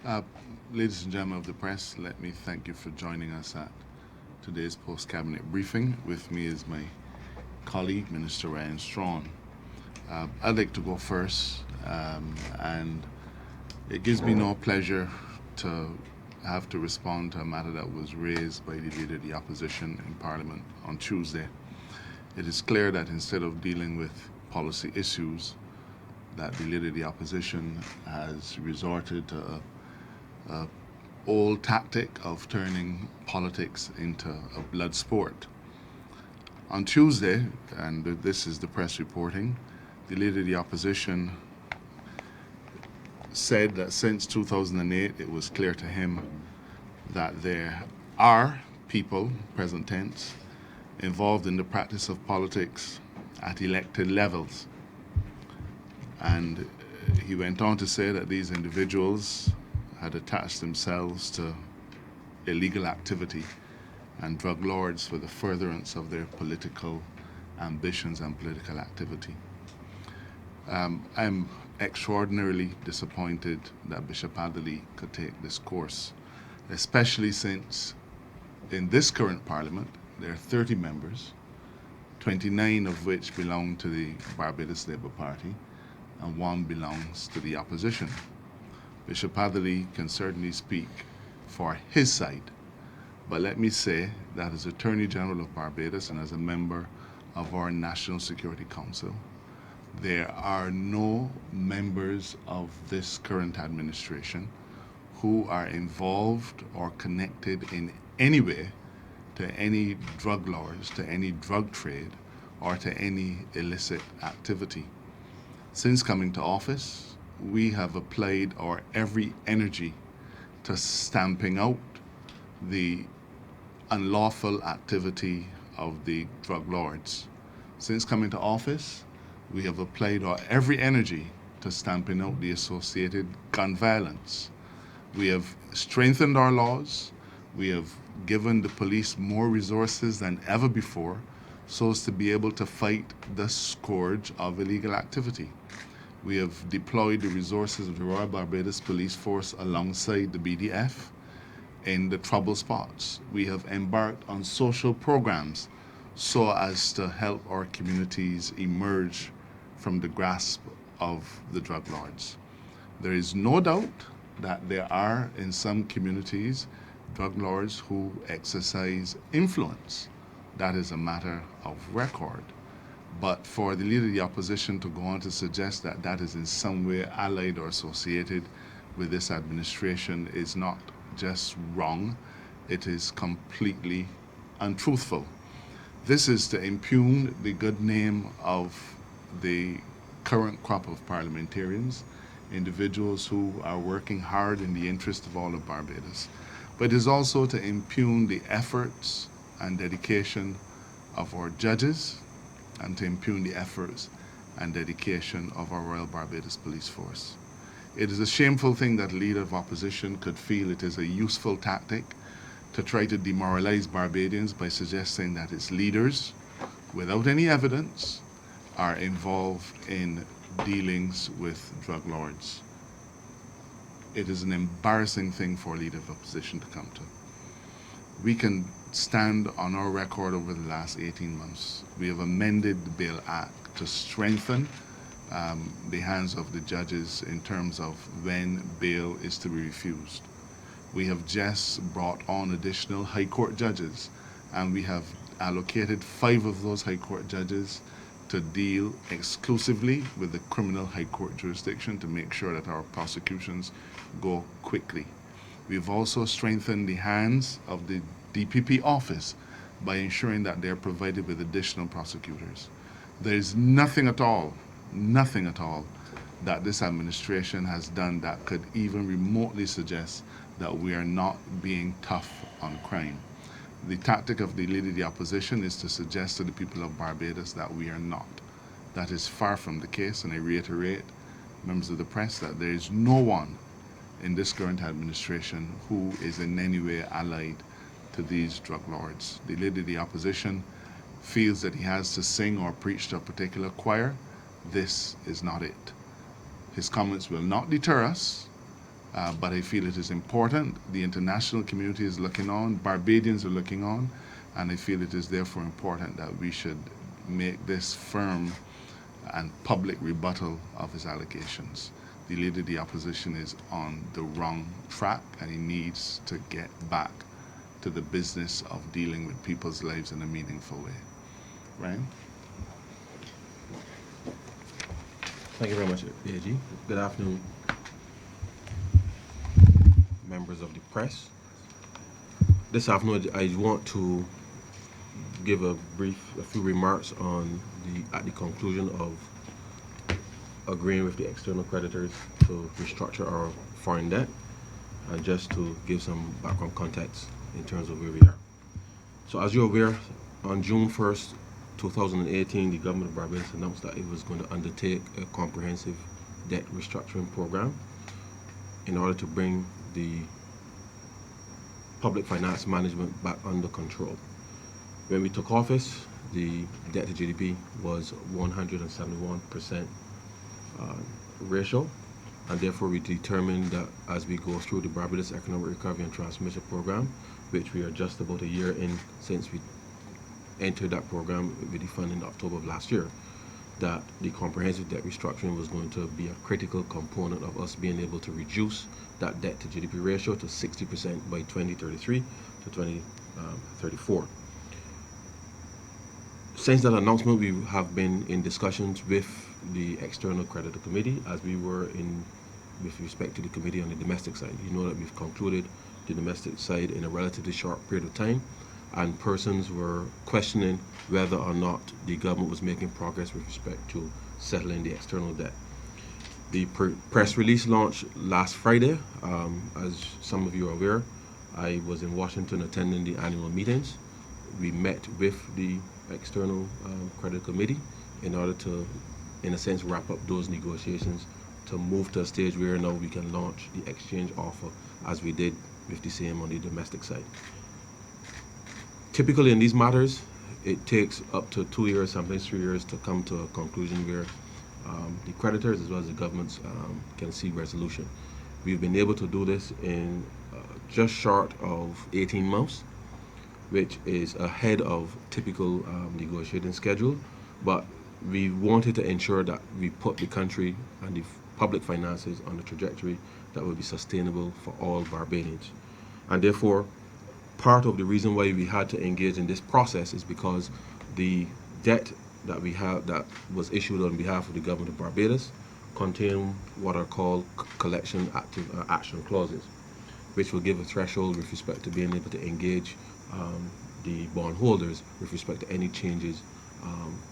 Uh, Ladies and gentlemen of the press, let me thank you for joining us at today's post-cabinet briefing. With me is my colleague, Minister Ryan Strawn. I'd like to go first, and it gives me no pleasure to have to respond to a matter that was raised by the Leader of the Opposition in Parliament on Tuesday. It is clear that instead of dealing with policy issues, that the Leader of the Opposition has resorted to a old tactic of turning politics into a blood sport. On Tuesday, and this is the press reporting, the Leader of the Opposition said that since 2008 it was clear to him that there are people, present tense, involved in the practice of politics at elected levels. And he went on to say that these individuals had attached themselves to illegal activity and drug lords for the furtherance of their political ambitions and political activity. I'm extraordinarily disappointed that Bishop Adderley could take this course, especially since in this current parliament there are 30 members, 29 of which belong to the Barbados Labour Party and one belongs to the opposition. Bishop Adderley can certainly speak for his side, but let me say that as Attorney General of Barbados and as a member of our National Security Council, there are no members of this current administration who are involved or connected in any way to any drug lords, to any drug trade, or to any illicit activity. Since coming to office, we have applied our every energy to stamping out the unlawful activity of the drug lords. Since coming to office, we have applied our every energy to stamping out the associated gun violence. We have strengthened our laws. We have given the police more resources than ever before so as to be able to fight the scourge of illegal activity. We have deployed the resources of the Royal Barbados Police Force alongside the BDF in the trouble spots. We have embarked on social programs so as to help our communities emerge from the grasp of the drug lords. There is no doubt that there are in some communities drug lords who exercise influence. That is a matter of record. But for the Leader of the Opposition to go on to suggest that that is in some way allied or associated with this administration is not just wrong, it is completely untruthful. This is to impugn the good name of the current crop of parliamentarians, individuals who are working hard in the interest of all of Barbados. But it is also to impugn the efforts and dedication of our judges and to impugn the efforts and dedication of our Royal Barbados Police Force. It is a shameful thing that a leader of opposition could feel it is a useful tactic to try to demoralize Barbadians by suggesting that its leaders, without any evidence, are involved in dealings with drug lords. It is an embarrassing thing for a leader of opposition to come to. We can stand on our record over the last 18 months. We have amended the Bail Act to strengthen the hands of the judges in terms of when bail is to be refused. We have just brought on additional High Court judges, and we have allocated 5 of those High Court judges to deal exclusively with the criminal High Court jurisdiction to make sure that our prosecutions go quickly. We've also strengthened the hands of the DPP office by ensuring that they're provided with additional prosecutors. There's nothing at all that this administration has done that could even remotely suggest that we are not being tough on crime. The tactic of the Leader of the Opposition is to suggest to the people of Barbados that we are not. That is far from the case, and I reiterate, members of the press, that there is no one in this current administration who is in any way allied to these drug lords. The Leader of the Opposition feels that he has to sing or preach to a particular choir. This is not it. His comments will not deter us. But I feel it is important. The international community is looking on, Barbadians are looking on, and I feel it is therefore important that we should make this firm and public rebuttal of his allegations. The leader of the opposition is on the wrong track, and he needs to get back to the business of dealing with people's lives in a meaningful way. Ryan? Thank you very much, AG. Good afternoon, members of the press. This afternoon, I want to give a few remarks on at the conclusion of agreeing with the external creditors to restructure our foreign debt, and just to give some background context in terms of where we are. So as you're aware, on June 1st, 2018, the government of Barbados announced that it was going to undertake a comprehensive debt restructuring program in order to bring the public finance management back under control. When we took office, the debt to GDP was 171% ratio, and therefore we determined that as we go through the Barbados Economic Recovery and Transformation Program, which we are just about a year in since we entered that program with the fund in October of last year, that the comprehensive debt restructuring was going to be a critical component of us being able to reduce that debt to GDP ratio to 60% by 2033 to 2034. Since that announcement, we have been in discussions with the External Creditor Committee, as we were in with respect to the committee on the domestic side. You know that we've concluded the domestic side in a relatively short period of time, and persons were questioning whether or not the government was making progress with respect to settling the external debt. The press release launched last Friday. As some of you are aware, I was in Washington attending the annual meetings. We met with the External Credit Committee in order to, in a sense, wrap up those negotiations to move to a stage where now we can launch the exchange offer as we did with the same on the domestic side. Typically in these matters, it takes up to 2 years, sometimes 3 years, to come to a conclusion where the creditors as well as the governments can see resolution. We've been able to do this in just short of 18 months, which is ahead of typical negotiating schedule, but we wanted to ensure that we put the country and the public finances on a trajectory that will be sustainable for all Barbadians. And therefore, part of the reason why we had to engage in this process is because the debt that we have that was issued on behalf of the government of Barbados contain what are called collection action clauses, which will give a threshold with respect to being able to engage the bondholders with respect to any changes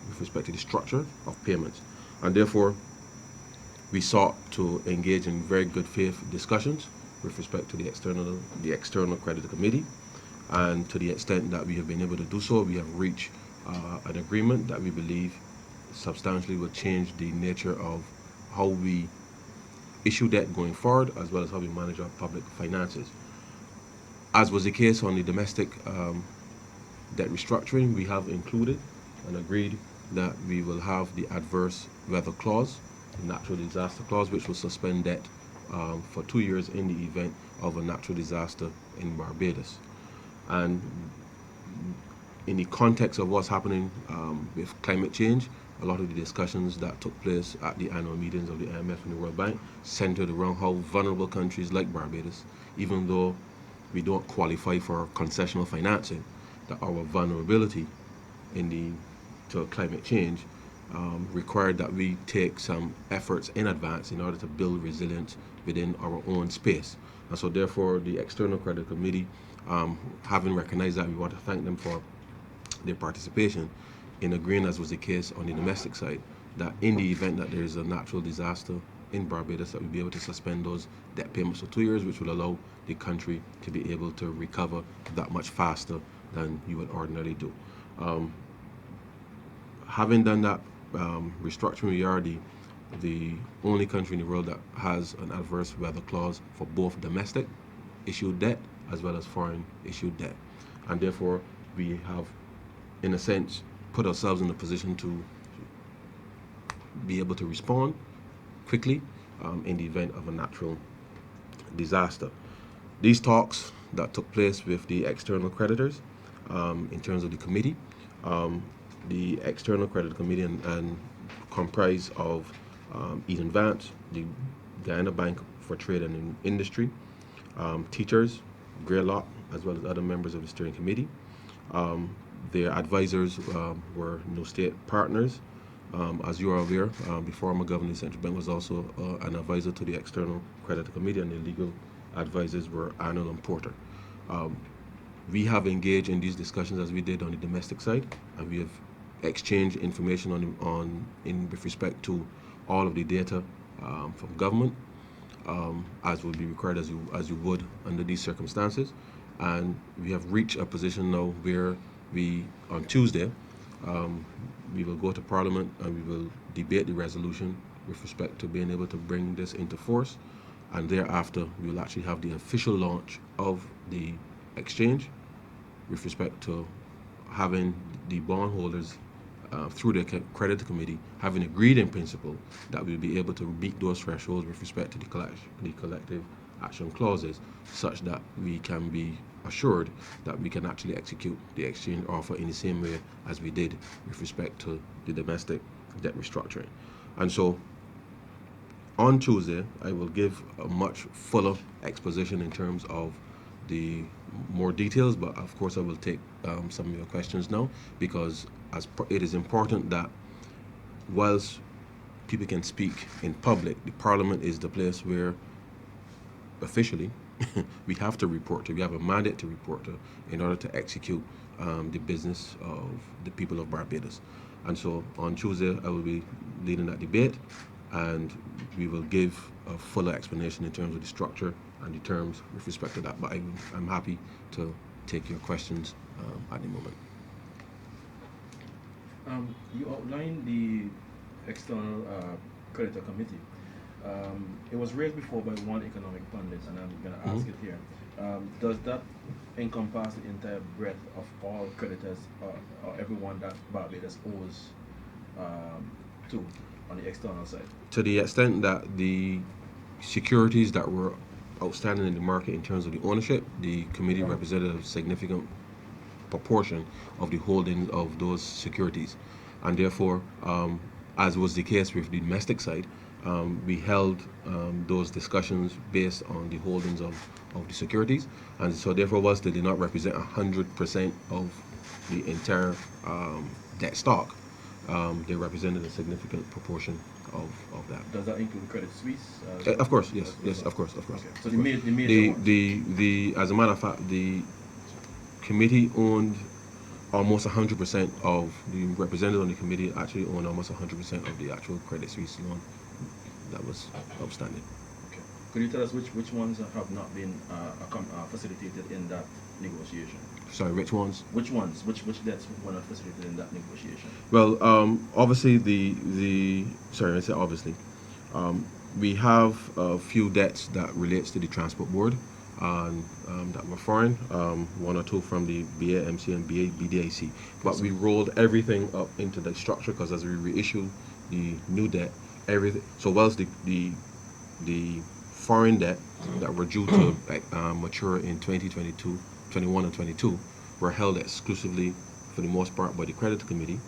with respect to the structure of payments. And therefore, we sought to engage in very good faith discussions with respect to the external creditor committee, and to the extent that we have been able to do so, we have reached an agreement that we believe substantially will change the nature of how we issue debt going forward, as well as how we manage our public finances. As was the case on the domestic debt restructuring, we have included and agreed that we will have the adverse weather clause, the natural disaster clause, which will suspend debt for 2 years in the event of a natural disaster in Barbados. And in the context of what's happening with climate change, a lot of the discussions that took place at the annual meetings of the IMF and the World Bank centered around how vulnerable countries like Barbados, even though we don't qualify for concessional financing, that our vulnerability to climate change required that we take some efforts in advance in order to build resilience within our own space. And so therefore, the External Credit Committee, having recognized that, we want to thank them for their participation in agreeing, as was the case on the domestic side, that in the event that there is a natural disaster in Barbados, that we'll be able to suspend those debt payments for 2 years, which will allow the country to be able to recover that much faster than you would ordinarily do. Having done that restructuring, we are the only country in the world that has an adverse weather clause for both domestic issued debt as well as foreign issued debt. And therefore, we have, in a sense, put ourselves in a position to be able to respond quickly in the event of a natural disaster. These talks that took place with the external creditors in terms of the committee, the external credit committee and comprised of Eden Vance, the Guyana Bank for Trade and Industry, teachers, Greylock, as well as other members of the steering committee. Their advisors were No State Partners. As you are aware, the former governor of the Central Bank was also an advisor to the External Credit Committee, and the legal advisors were Arnold and Porter. We have engaged in these discussions as we did on the domestic side, and we have exchanged information with respect to all of the data from government, as would be required as you would under these circumstances. And we have reached a position now where on Tuesday, we will go to Parliament and we will debate the resolution with respect to being able to bring this into force. And thereafter, we will actually have the official launch of the exchange with respect to having the bondholders through the credit committee having agreed in principle that we'll be able to meet those thresholds with respect to the collective action clauses, such that we can be assured that we can actually execute the exchange offer in the same way as we did with respect to the domestic debt restructuring. And so on Tuesday, I will give a much fuller exposition in terms of the more details, but of course I will take some of your questions now, because it is important that whilst people can speak in public, the Parliament is the place where officially we have to report to. We have a mandate to report to in order to execute the business of the people of Barbados. And so on Tuesday, I will be leading that debate, and we will give a fuller explanation in terms of the structure and the terms with respect to that. But I'm happy to take your questions at the moment. You outlined the external creditor committee. It was raised before by one economic pundit, and I'm going to ask it here. Does that encompass the entire breadth of all creditors or everyone that Barbados owes to on the external side? To the extent that the securities that were outstanding in the market in terms of the ownership, the committee represented a significant proportion of the holdings of those securities. And therefore, as was the case with the domestic side, we held those discussions based on the holdings of the securities. And so therefore, whilst they did not represent 100% of the entire debt stock, they represented a significant proportion of that. Does that include Credit Suisse? Of course, yes, of course. Okay. So the major ones. As a matter of fact, the committee owned almost 100% of the representative on the committee actually owned almost 100% of the actual Credit Suisse loan that was outstanding. Okay. Could you tell us which ones have not been facilitated in that negotiation? Sorry, which ones? Which ones? Which debts were not facilitated in that negotiation? Well, obviously we have a few debts that relates to the Transport Board and that were foreign, one or two from the BAMC and BDIC. But we rolled everything up into the structure because as we reissue the new debt, everything. So whilst the foreign debt that were due to mature in 2022, 21 and 22 were held exclusively for the most part by the credit committee,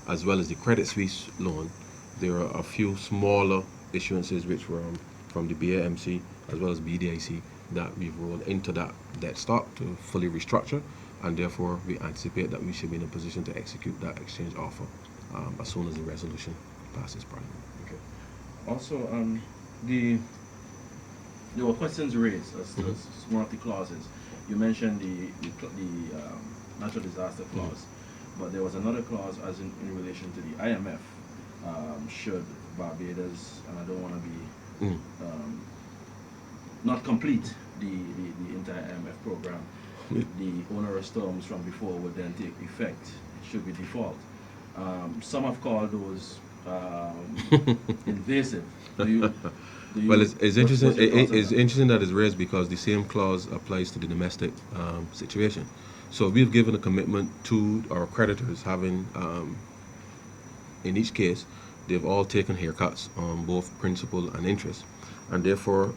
as well as the Credit Suisse loan. There are a few smaller issuances which were from the BAMC as well as BDIC that we've rolled into that debt stock to fully restructure, and therefore we anticipate that we should be in a position to execute that exchange offer as soon as the resolution passes Parliament. Okay. Also, there were questions raised as to one of the clauses. You mentioned the natural disaster clause, but there was another clause as in relation to the IMF. Should Barbados, and I don't want to be not complete the entire IMF program, the onerous terms from before would then take effect should we default. Some have called those invasive. Well, it's interesting. It's interesting that it's raised because the same clause applies to the domestic situation. So we've given a commitment to our creditors, having in each case they've all taken haircuts on both principal and interest, and therefore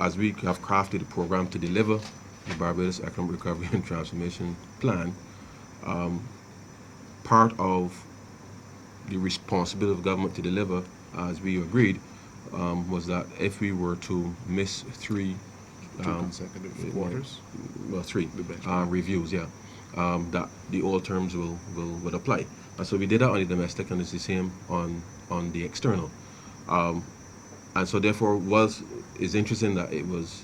as we have crafted a program to deliver the Barbados Economic Recovery and Transformation Plan, part of the responsibility of government to deliver, as we agreed, was that if we were to miss three consecutive quarters. well, three The benchmark. reviews, yeah, that the old terms will apply. And so we did that on the domestic, and it's the same on the external. And so therefore it's interesting that it was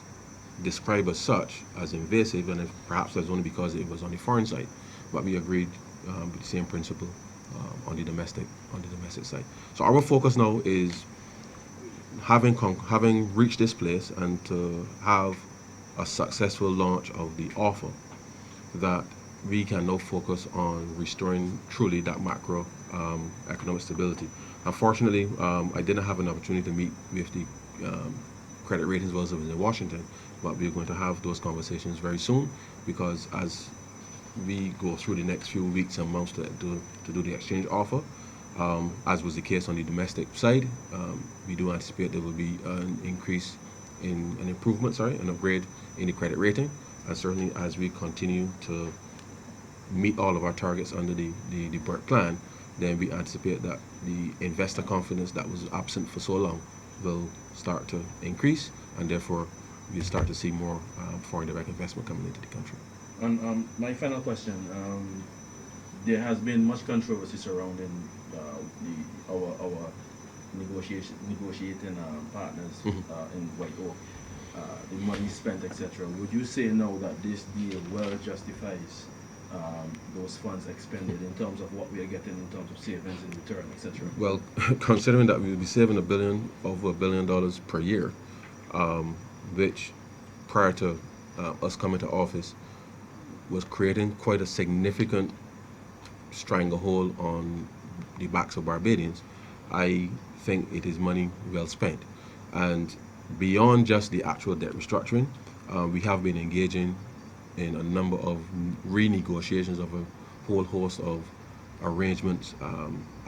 described as such, as invasive, and perhaps that's only because it was on the foreign side. But we agreed with the same principle on the domestic side. So our focus now is having reached this place and to have a successful launch of the offer, that we can now focus on restoring truly that macro economic stability. Unfortunately, I didn't have an opportunity to meet with the credit ratings whilst I was in Washington, but we're going to have those conversations very soon, because as we go through the next few weeks and months to do the exchange offer, as was the case on the domestic side, we do anticipate there will be an increase in an improvement, an upgrade in the credit rating, and certainly as we continue to meet all of our targets under the BERT plan, then we anticipate that the investor confidence that was absent for so long will start to increase, and therefore we'll start to see more foreign direct investment coming into the country. And my final question, there has been much controversy surrounding our negotiating partners in White Oak, the money spent, etc. Would you say now that this deal well justifies those funds expended in terms of what we are getting in terms of savings in return, etc.? Well, considering that we will be saving over $1 billion per year, which prior to us coming to office was creating quite a significant stranglehold on the backs of Barbadians, I think it is money well spent. And beyond just the actual debt restructuring, we have been engaging in a number of renegotiations of a whole host of arrangements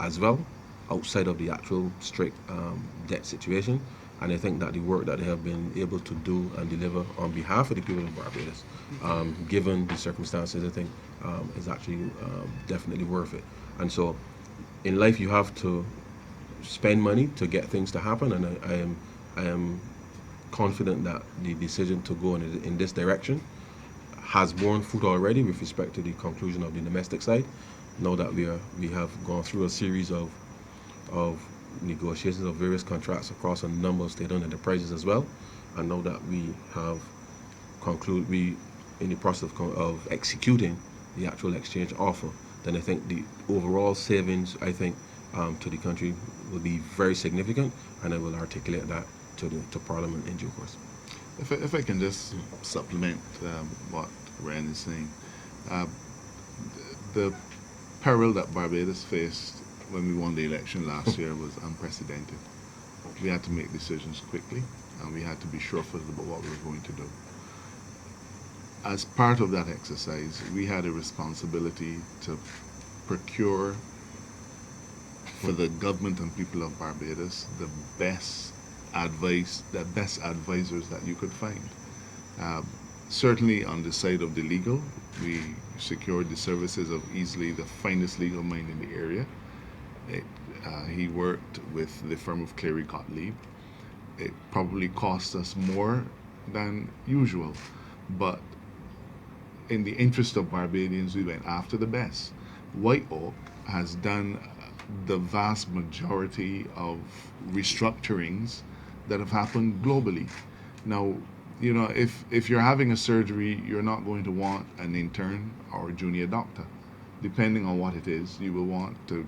as well, outside of the actual strict debt situation. And I think that the work that they have been able to do and deliver on behalf of the people of Barbados, given the circumstances, I think is actually definitely worth it. And so in life you have to spend money to get things to happen, and I am confident that the decision to go in this direction has borne fruit already with respect to the conclusion of the domestic side. Now that we have gone through a series of negotiations of various contracts across a number of state-owned enterprises as well, and now that we have in the process of executing the actual exchange offer, then I think the overall savings, to the country will be very significant, and I will articulate that to Parliament in due course. If I can just supplement what Ren is saying, the peril that Barbados faced when we won the election last year was unprecedented. We had to make decisions quickly, and we had to be sure-footed about what we were going to do. As part of that exercise, we had a responsibility to procure for the government and people of Barbados the best advice, the best advisors that you could find. Certainly on the side of the legal, we secured the services of easily the finest legal mind in the area. He worked with the firm of Cleary Gottlieb. It probably cost us more than usual, but in the interest of Barbadians, we went after the best. White Oak has done the vast majority of restructurings that have happened globally. Now, if you're having a surgery, you're not going to want an intern or a junior doctor. Depending on what it is, you will want to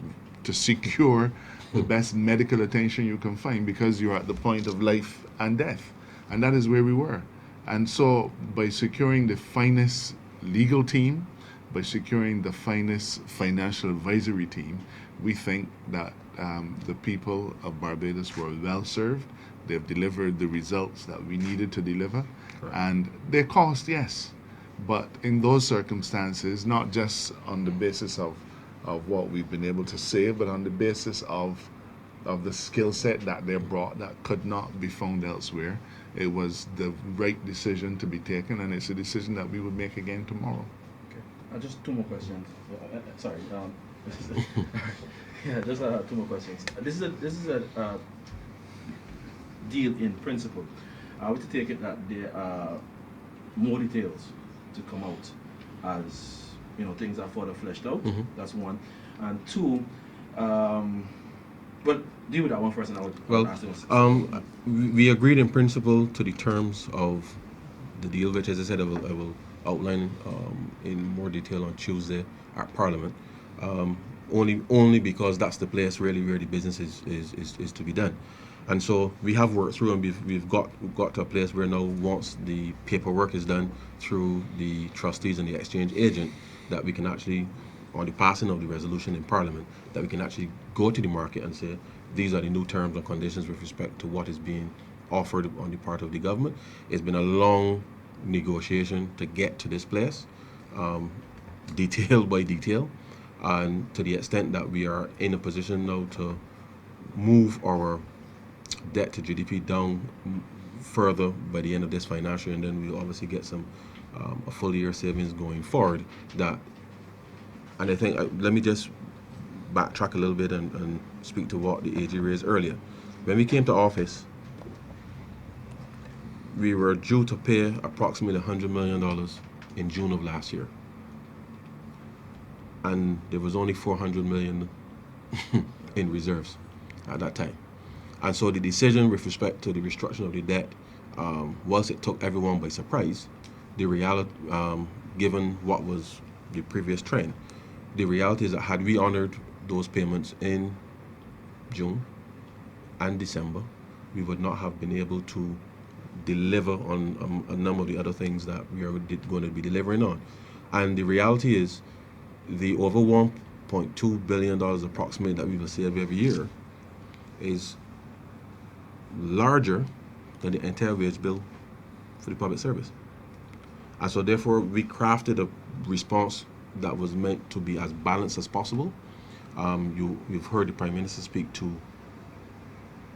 secure the best medical attention you can find, because you're at the point of life and death. And that is where we were. And so by securing the finest legal team, by securing the finest financial advisory team, we think that the people of Barbados were well served. They've delivered the results that we needed to deliver. Correct. And they cost, yes. But in those circumstances, not just on the basis of what we've been able to save, but on the basis of the skill set that they brought that could not be found elsewhere. It was the right decision to be taken, and it's a decision that we would make again tomorrow. Okay. Just two more questions. Sorry. This is yeah, just two more questions. This is a deal in principle. I would take it that there are more details to come out as things are further fleshed out. Mhm. That's one, and two. But deal with that one first, and I would Well, ask those. we agreed in principle to the terms of the deal, which, as I said, I will outline in more detail on Tuesday at Parliament. Only because that's the place really where the business is to be done. And so we have worked through, and we've got to a place where now, once the paperwork is done through the trustees and the exchange agent, that we can actually, on the passing of the resolution in Parliament, that we can actually go to the market and say, these are the new terms and conditions with respect to what is being offered on the part of the government. It's been a long negotiation to get to this place, detail by detail, and to the extent that we are in a position now to move our debt to GDP down further by the end of this financial year, and then we'll obviously get some a full year savings going forward. And I think, let me just backtrack a little bit and speak to what the AG raised earlier. When we came to office, we were due to pay approximately $100 million in June of last year, and there was only $400 million in reserves at that time. And so the decision with respect to the restructuring of the debt, whilst it took everyone by surprise, the reality, given what was the previous trend, the reality is that had we honored those payments in June and December, we would not have been able to deliver on a number of the other things that we are going to be delivering on. And the reality is, the over $1.2 billion approximately that we will save every year is larger than the entire wage bill for the public service. And so therefore we crafted a response that was meant to be as balanced as possible. You've heard the Prime Minister speak to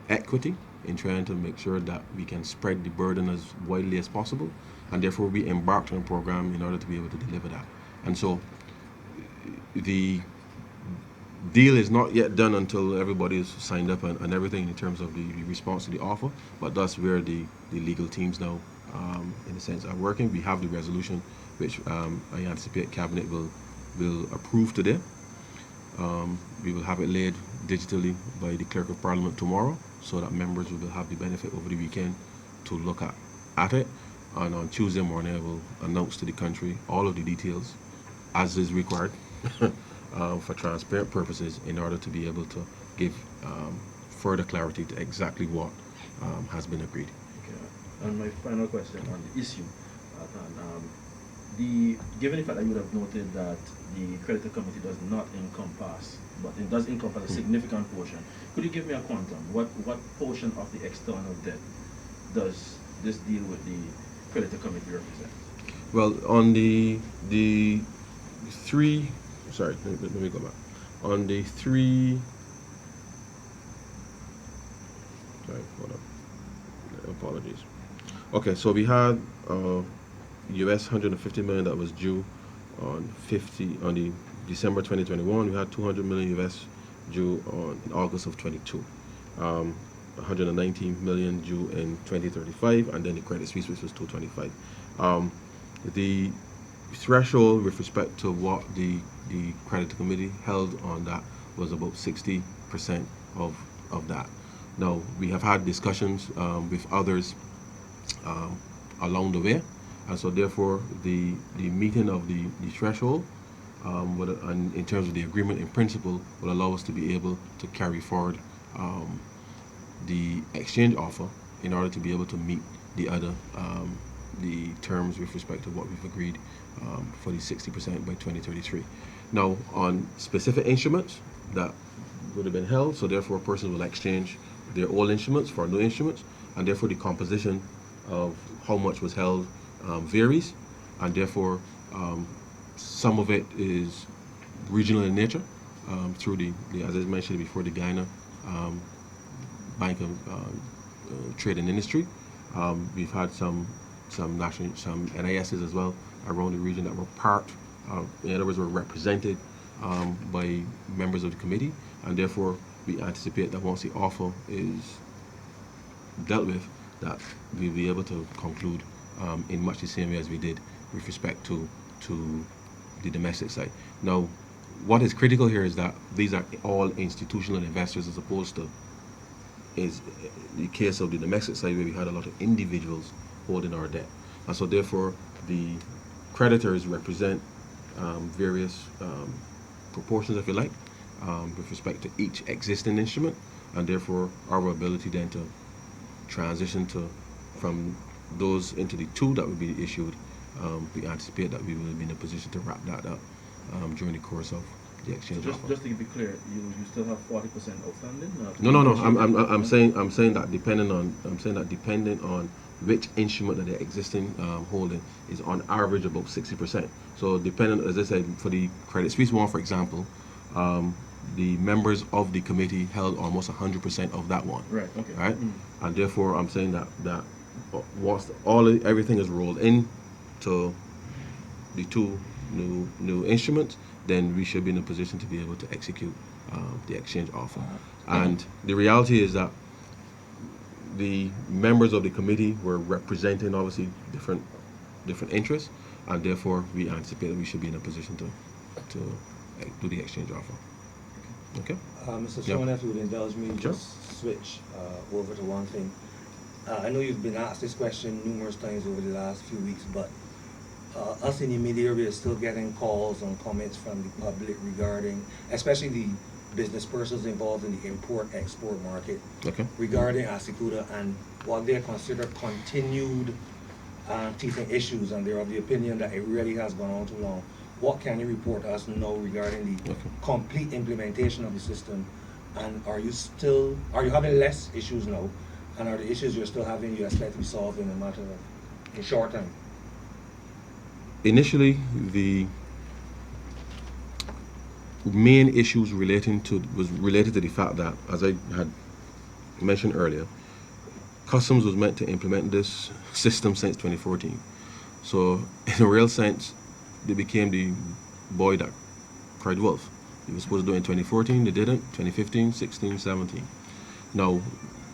equity in trying to make sure that we can spread the burden as widely as possible, and therefore we embarked on a program in order to be able to deliver that. And so the deal is not yet done until everybody is signed up and everything in terms of the response to the offer, but that's where the legal teams now, in a sense, are working. We have the resolution, which I anticipate Cabinet will approve today. We will have it laid digitally by the Clerk of Parliament tomorrow, so that members will have the benefit over the weekend to look at it. And on Tuesday morning, I will announce to the country all of the details, as is required, for transparent purposes, in order to be able to give further clarity to exactly what has been agreed. Okay. And my final question on the issue, given the fact that you would have noted that the creditor committee does not encompass, but it does encompass a significant portion, could you give me a quantum? What portion of the external debt does this deal with the creditor committee represent? Well, on the three, sorry, let me go back. On the three, sorry, hold on, apologies. Okay, so we had US $150 million that was due on the December 2021. We had 200 million US due in August of 22. 119 million due in 2035, and then the Credit Suisse, which was 225. The threshold with respect to what the creditor committee held on that was about 60% of that. Now, we have had discussions with others along the way, and so therefore the meeting of the threshold and in terms of the agreement in principle will allow us to be able to carry forward the exchange offer in order to be able to meet the other the terms with respect to what we've agreed for the 60% by 2033. Now, on specific instruments that would have been held, so therefore a person will exchange their old instruments for new instruments, and therefore the composition of how much was held varies, and therefore some of it is regional in nature through the, as I mentioned before, the Guyana bank and trade and industry. We've had some NISs as well around the region that were part, in other words, were represented by members of the committee, and therefore we anticipate that once the offer is dealt with, that we'll be able to conclude in much the same way as we did with respect to the domestic side. Now, what is critical here is that these are all institutional investors as opposed to is the case of the domestic side where we had a lot of individuals holding our debt. And so therefore the creditors represent various proportions, if you like, with respect to each existing instrument, and therefore our ability then to transition from those into the two that will be issued, we anticipate that we will be in a position to wrap that up during the course of the exchange offer. Just to be clear, you still have 40% outstanding? No. I'm saying that depending on which instrument that they're existing holding is on average about 60%. So depending, as I said, for the Credit Suisse one, for example, the members of the committee held almost 100% of that one. Right. Okay. Right. And therefore, I'm saying that once everything is rolled in to the two new instruments, then we should be in a position to be able to execute the exchange offer. And the reality is that the members of the committee were representing obviously different interests, and therefore we anticipate that we should be in a position to do the exchange offer. Okay. Mr. Sean, if you would indulge me, Sure. just switch over to one thing. I know you've been asked this question numerous times over the last few weeks, but us in the media area is still getting calls and comments from the public regarding, especially the business persons involved in the import-export market, Okay. regarding Asakuda and what they consider continued teething issues, and they're of the opinion that it really has gone on too long. What can you report to us now regarding the complete implementation of the system, and are you having less issues now, and are the issues you're still having you expect to be solved in a matter of a short time? Initially, the main issues related to the fact that, as I had mentioned earlier, Customs was meant to implement this system since 2014. So, in a real sense, they became the boy that cried wolf. They were supposed to do it in 2014, they didn't. 2015, 16, 17. Now,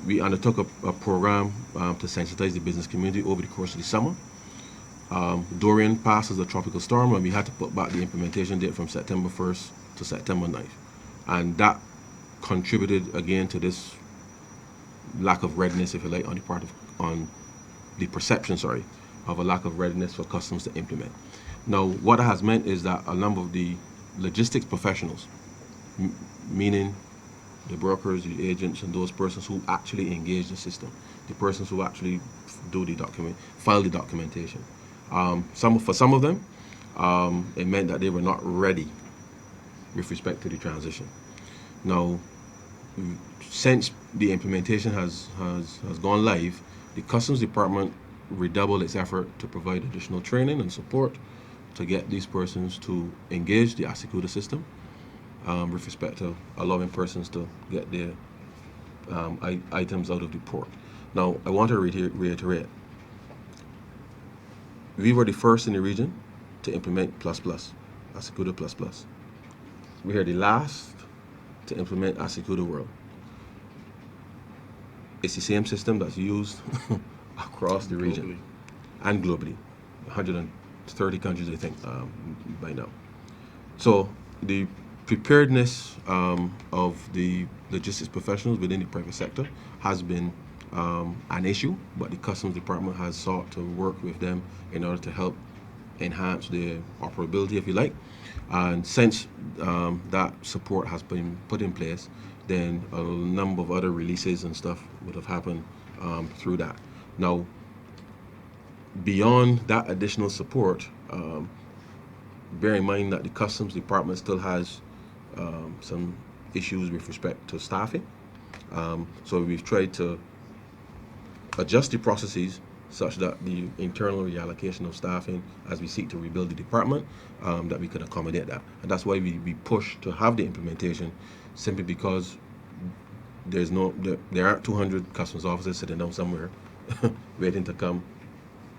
we undertook a program to sensitize the business community over the course of the summer. Dorian passed as a tropical storm, and we had to put back the implementation date from September 1st to September 9th. And that contributed again to this lack of readiness, if you like, on the perception, of a lack of readiness for Customs to implement. Now, what that has meant is that a number of the logistics professionals, meaning the brokers, the agents, and those persons who actually engage the system, the persons who actually file the documentation. For some of them, it meant that they were not ready with respect to the transition. Now, since the implementation has gone live, the Customs Department redoubled its effort to provide additional training and support to get these persons to engage the Asakuda system with respect to allowing persons to get their items out of the port. Now, I want to reiterate, we were the first in the region to implement Asakuda ++. We are the last to implement Asakuda World. It's the same system that's used across the region and globally, 130 countries, I think, by now. So the preparedness of the logistics professionals within the private sector has been an issue, but the Customs Department has sought to work with them in order to help enhance their operability, if you like. And since that support has been put in place, then a number of other releases and stuff would have happened through that. Now, beyond that additional support, bear in mind that the Customs Department still has some issues with respect to staffing. So we've tried to adjust the processes such that the internal reallocation of staffing as we seek to rebuild the department, that we could accommodate that. And that's why we push to have the implementation, simply because there aren't 200 customs officers sitting down somewhere waiting to come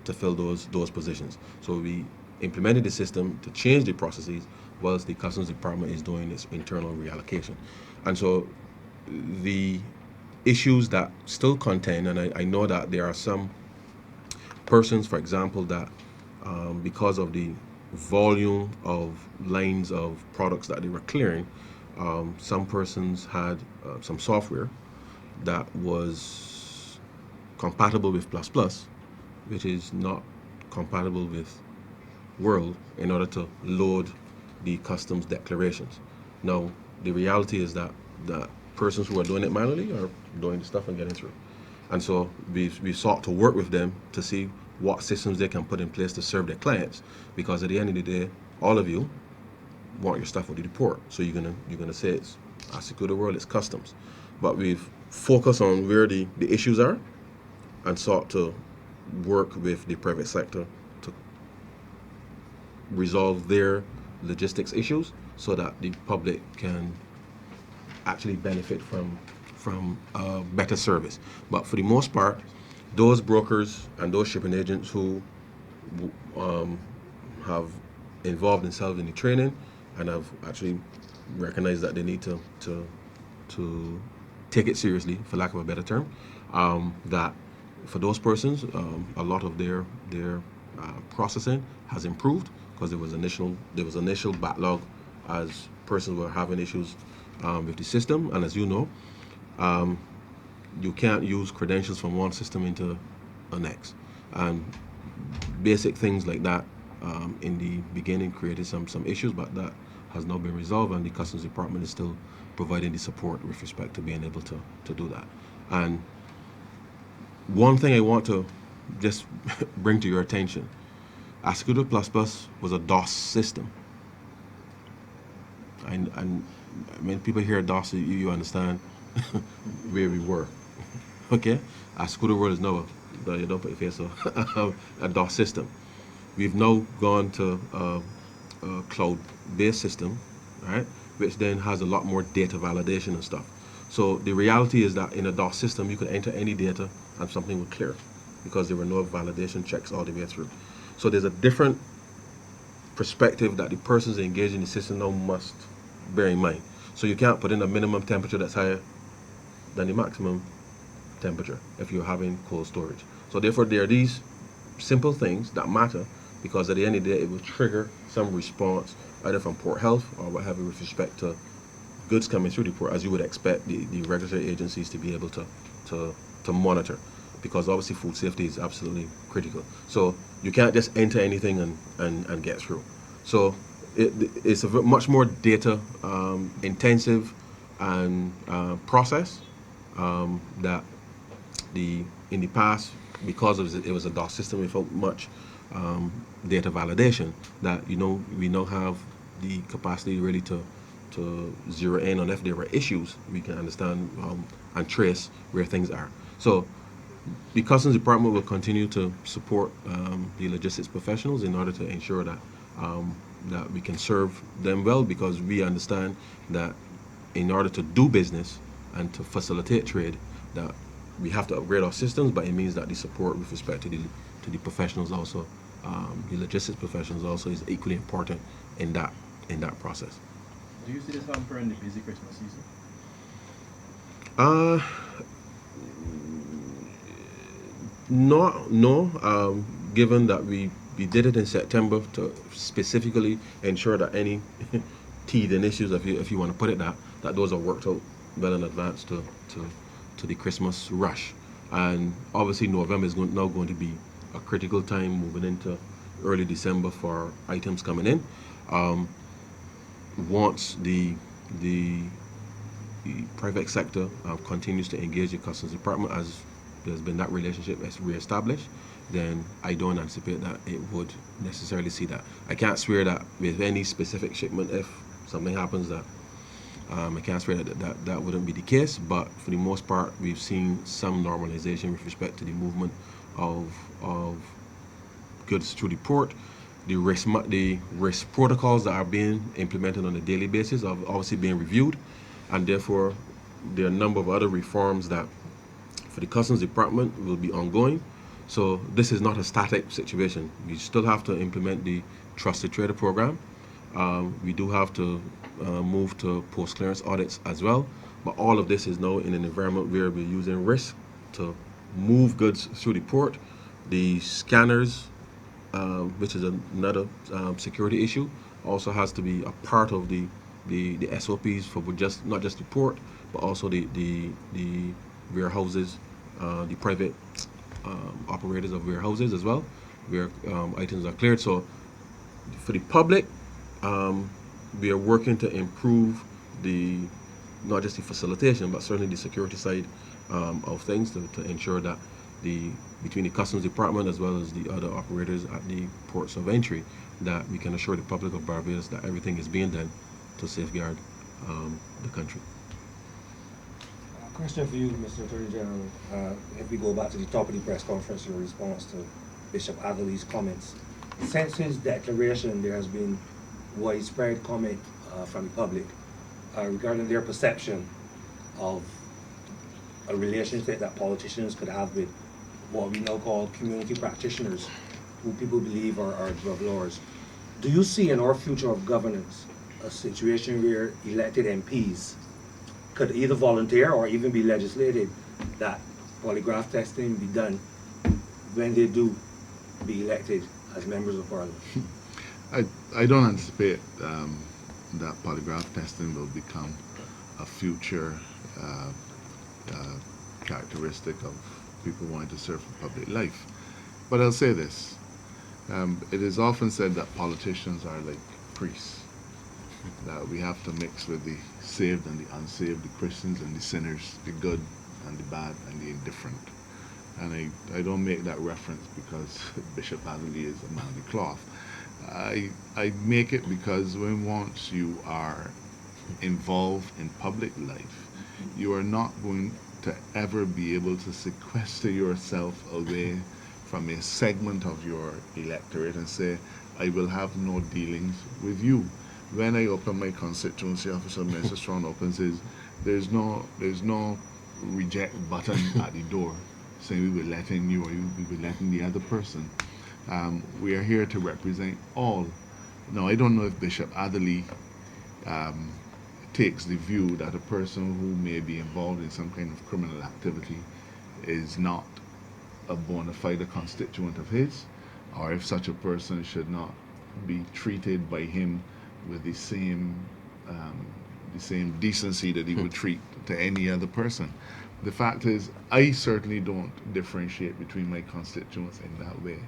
to fill those positions. So we implemented the system to change the processes whilst the Customs Department is doing its internal reallocation. And so the issues that still contain, and I know that there are some persons, for example, that because of the volume of lines of products that they were clearing, some persons had some software that was compatible with ++, which is not compatible with World, in order to load the customs declarations. Now, the reality is that persons who are doing it manually are doing the stuff and getting through. And so we sought to work with them to see what systems they can put in place to serve their clients, because at the end of the day, all of you want your stuff with the port. So you're gonna say it's I secure the world, it's customs. But we've focused on where the issues are and sought to work with the private sector to resolve their logistics issues so that the public can actually benefit from better service. But for the most part, those brokers and those shipping agents who have involved themselves in the training and have actually recognized that they need to take it seriously, for lack of a better term, that for those persons, a lot of their processing has improved, because there was initial backlog as persons were having issues with the system. And as you know, you can't use credentials from one system into the next. And basic things like that in the beginning created some issues, but that has now been resolved, and the Customs Department is still providing the support with respect to being able to do that. And one thing I want to just bring to your attention, Ascuda ++ was a DOS system. And when people hear DOS, you understand where we were. Okay? Ascuda World is now you don't put your face on a DOS system. We've now gone to a cloud-based system, right, which then has a lot more data validation and stuff. So the reality is that in a DOS system, you could enter any data and something would clear, because there were no validation checks all the way through. So there's a different perspective that the persons engaged in the system now must bear in mind. So you can't put in a minimum temperature that's higher than the maximum temperature if you're having cold storage. So therefore, there are these simple things that matter, because at the end of the day, it will trigger some response either from port health or what have you with respect to goods coming through the port, as you would expect the regulatory agencies to be able to monitor, because obviously food safety is absolutely critical. So you can't just enter anything and get through. So it's a much more data intensive and process that in the past, because it was a DOS system without much data validation, that we now have the capacity really to zero in on if there were issues, we can understand and trace where things are. So the Customs Department will continue to support the logistics professionals in order to ensure that that we can serve them well, because we understand that in order to do business and to facilitate trade, that we have to upgrade our systems, but it means that the support with respect to the professionals also, the logistics professionals also, is equally important in that process. Do you see this hampering the busy Christmas season? No. Given that we did it in September to specifically ensure that any teething issues, if you want to put it that those are worked out well in advance to the Christmas rush. And obviously November is now going to be a critical time moving into early December for items coming in. Once the private sector continues to engage the Customs Department, as there's been that relationship that's reestablished, then I don't anticipate that it would necessarily see that. I can't swear that with any specific shipment, if something happens, that I can't swear that wouldn't be the case, but for the most part, we've seen some normalization with respect to the movement of goods through the port. The risk protocols that are being implemented on a daily basis are obviously being reviewed, and therefore there are a number of other reforms that for the Customs Department will be ongoing. So this is not a static situation. We still have to implement the Trusted Trader program. We do have to move to post-clearance audits as well. But all of this is now in an environment where we're using risk to move goods through the port. The scanners, which is another security issue, also has to be a part of the SOPs for not just the port, but also the warehouses, the private operators of warehouses as well, where items are cleared. So for the public, we are working to improve not just the facilitation, but certainly the security side of things to ensure that between the Customs Department as well as the other operators at the ports of entry, that we can assure the public of Barbados that everything is being done to safeguard the country. Question for you, Mr. Attorney General. If we go back to the top of the press conference, your response to Bishop Adderley's comments. Since his declaration, there has been widespread comment from the public regarding their perception of a relationship that politicians could have with what we now call community practitioners, who people believe are drug lords. Do you see in our future of governance a situation where elected MPs could either volunteer or even be legislated that polygraph testing be done when they do be elected as members of parliament? I don't anticipate that polygraph testing will become a future characteristic of people wanting to serve in public life. But I'll say this. It is often said that politicians are like priests, that we have to mix with the saved and the unsaved, the Christians and the sinners, the good and the bad and the indifferent. And I don't make that reference because Bishop Adderley is a man of the cloth. I make it because once you are involved in public life, you are not going to ever be able to sequester yourself away from a segment of your electorate and say, I will have no dealings with you. When I open my constituency office, Mr. Strong opens his, there's no reject button at the door saying we will let in you or we will let in the other person. We are here to represent all. Now, I don't know if Bishop Adderley takes the view that a person who may be involved in some kind of criminal activity is not a bona fide constituent of his, or if such a person should not be treated by him with the same decency that he would treat to any other person. The fact is, I certainly don't differentiate between my constituents in that way.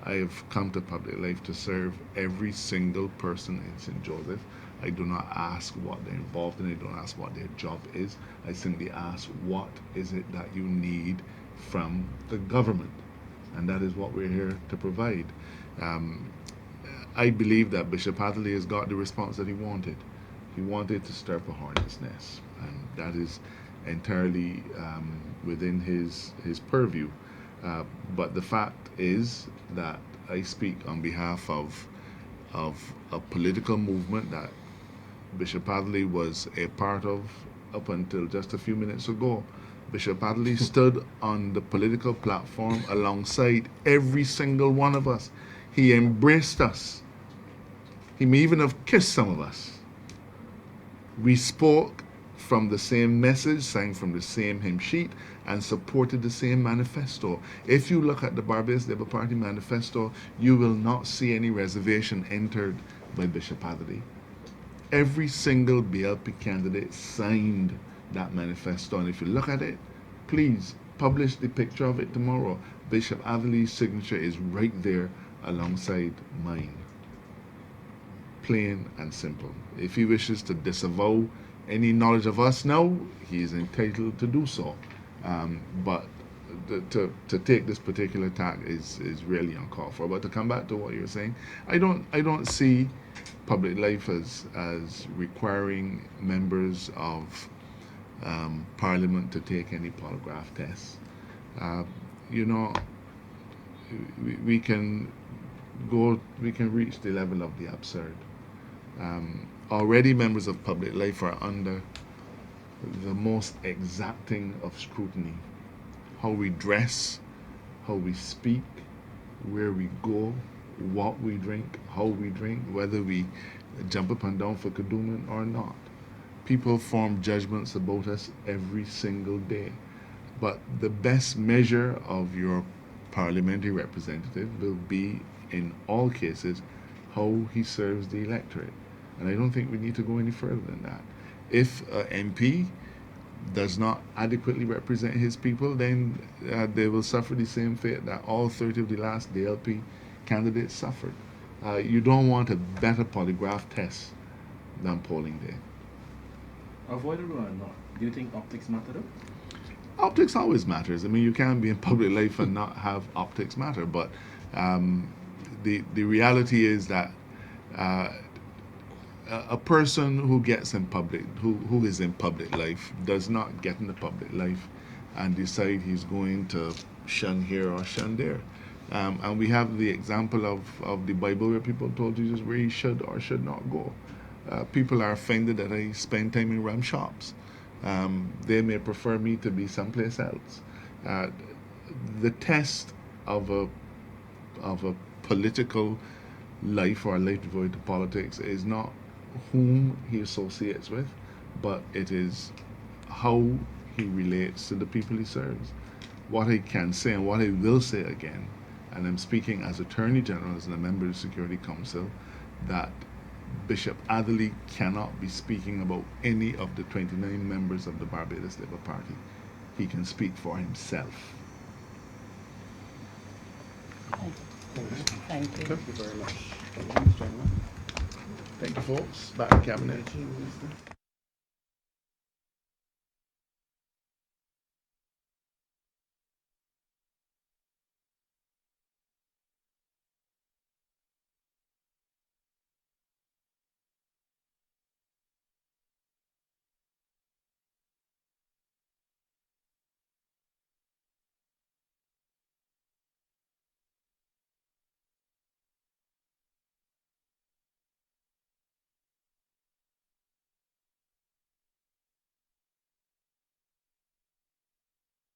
I have come to public life to serve every single person in St. Joseph. I do not ask what they're involved in. I don't ask what their job is. I simply ask, what is it that you need from the government? And that is what we're here to provide. I believe that Bishop Adderley has got the response that he wanted. He wanted to stir up a hornet's nest, and that is entirely within his purview. But the fact is that I speak on behalf of a political movement that Bishop Adderley was a part of up until just a few minutes ago. Bishop Adderley stood on the political platform alongside every single one of us. He embraced us. He may even have kissed some of us. We spoke from the same message, sang from the same hymn sheet, and supported the same manifesto. If you look at the Barbados Labour Party manifesto, you will not see any reservation entered by Bishop Adderley. Every single BLP candidate signed that manifesto, and if you look at it, please publish the picture of it tomorrow. Bishop Adderley's signature is right there alongside mine. Plain and simple. If he wishes to disavow any knowledge of us now, he is entitled to do so. But to take this particular tack is really uncalled for. But to come back to what you're saying, I don't see public life as requiring members of Parliament to take any polygraph tests. We can reach the level of the absurd. Already members of public life are under the most exacting of scrutiny. How we dress, how we speak, where we go, what we drink, how we drink, whether we jump up and down for Kadooman or not. People form judgments about us every single day. But the best measure of your parliamentary representative will be, in all cases, how he serves the electorate. And I don't think we need to go any further than that. If an MP does not adequately represent his people, then they will suffer the same fate that all 30 of the last DLP candidates suffered. You don't want a better polygraph test than polling day. Avoidable or not? Do you think optics matter though? Optics always matters. I mean, you can't be in public life and not have optics matter. But the reality is that a person who gets in public, who is in public life, does not get in the public life and decide he's going to shun here or shun there. And we have the example of the Bible where people told Jesus where he should or should not go. People are offended that I spend time in rum shops. They may prefer me to be someplace else. The test of a political life or a life devoted to politics is not whom he associates with, but it is how he relates to the people he serves. What I can say and what I will say again, and I'm speaking as Attorney General, as a member of the Security Council, that Bishop Adderley cannot be speaking about any of the 29 members of the Barbados Labour Party. He can speak for himself. Thank you. Thank you very much. Thank you, folks. Back in Cabinet.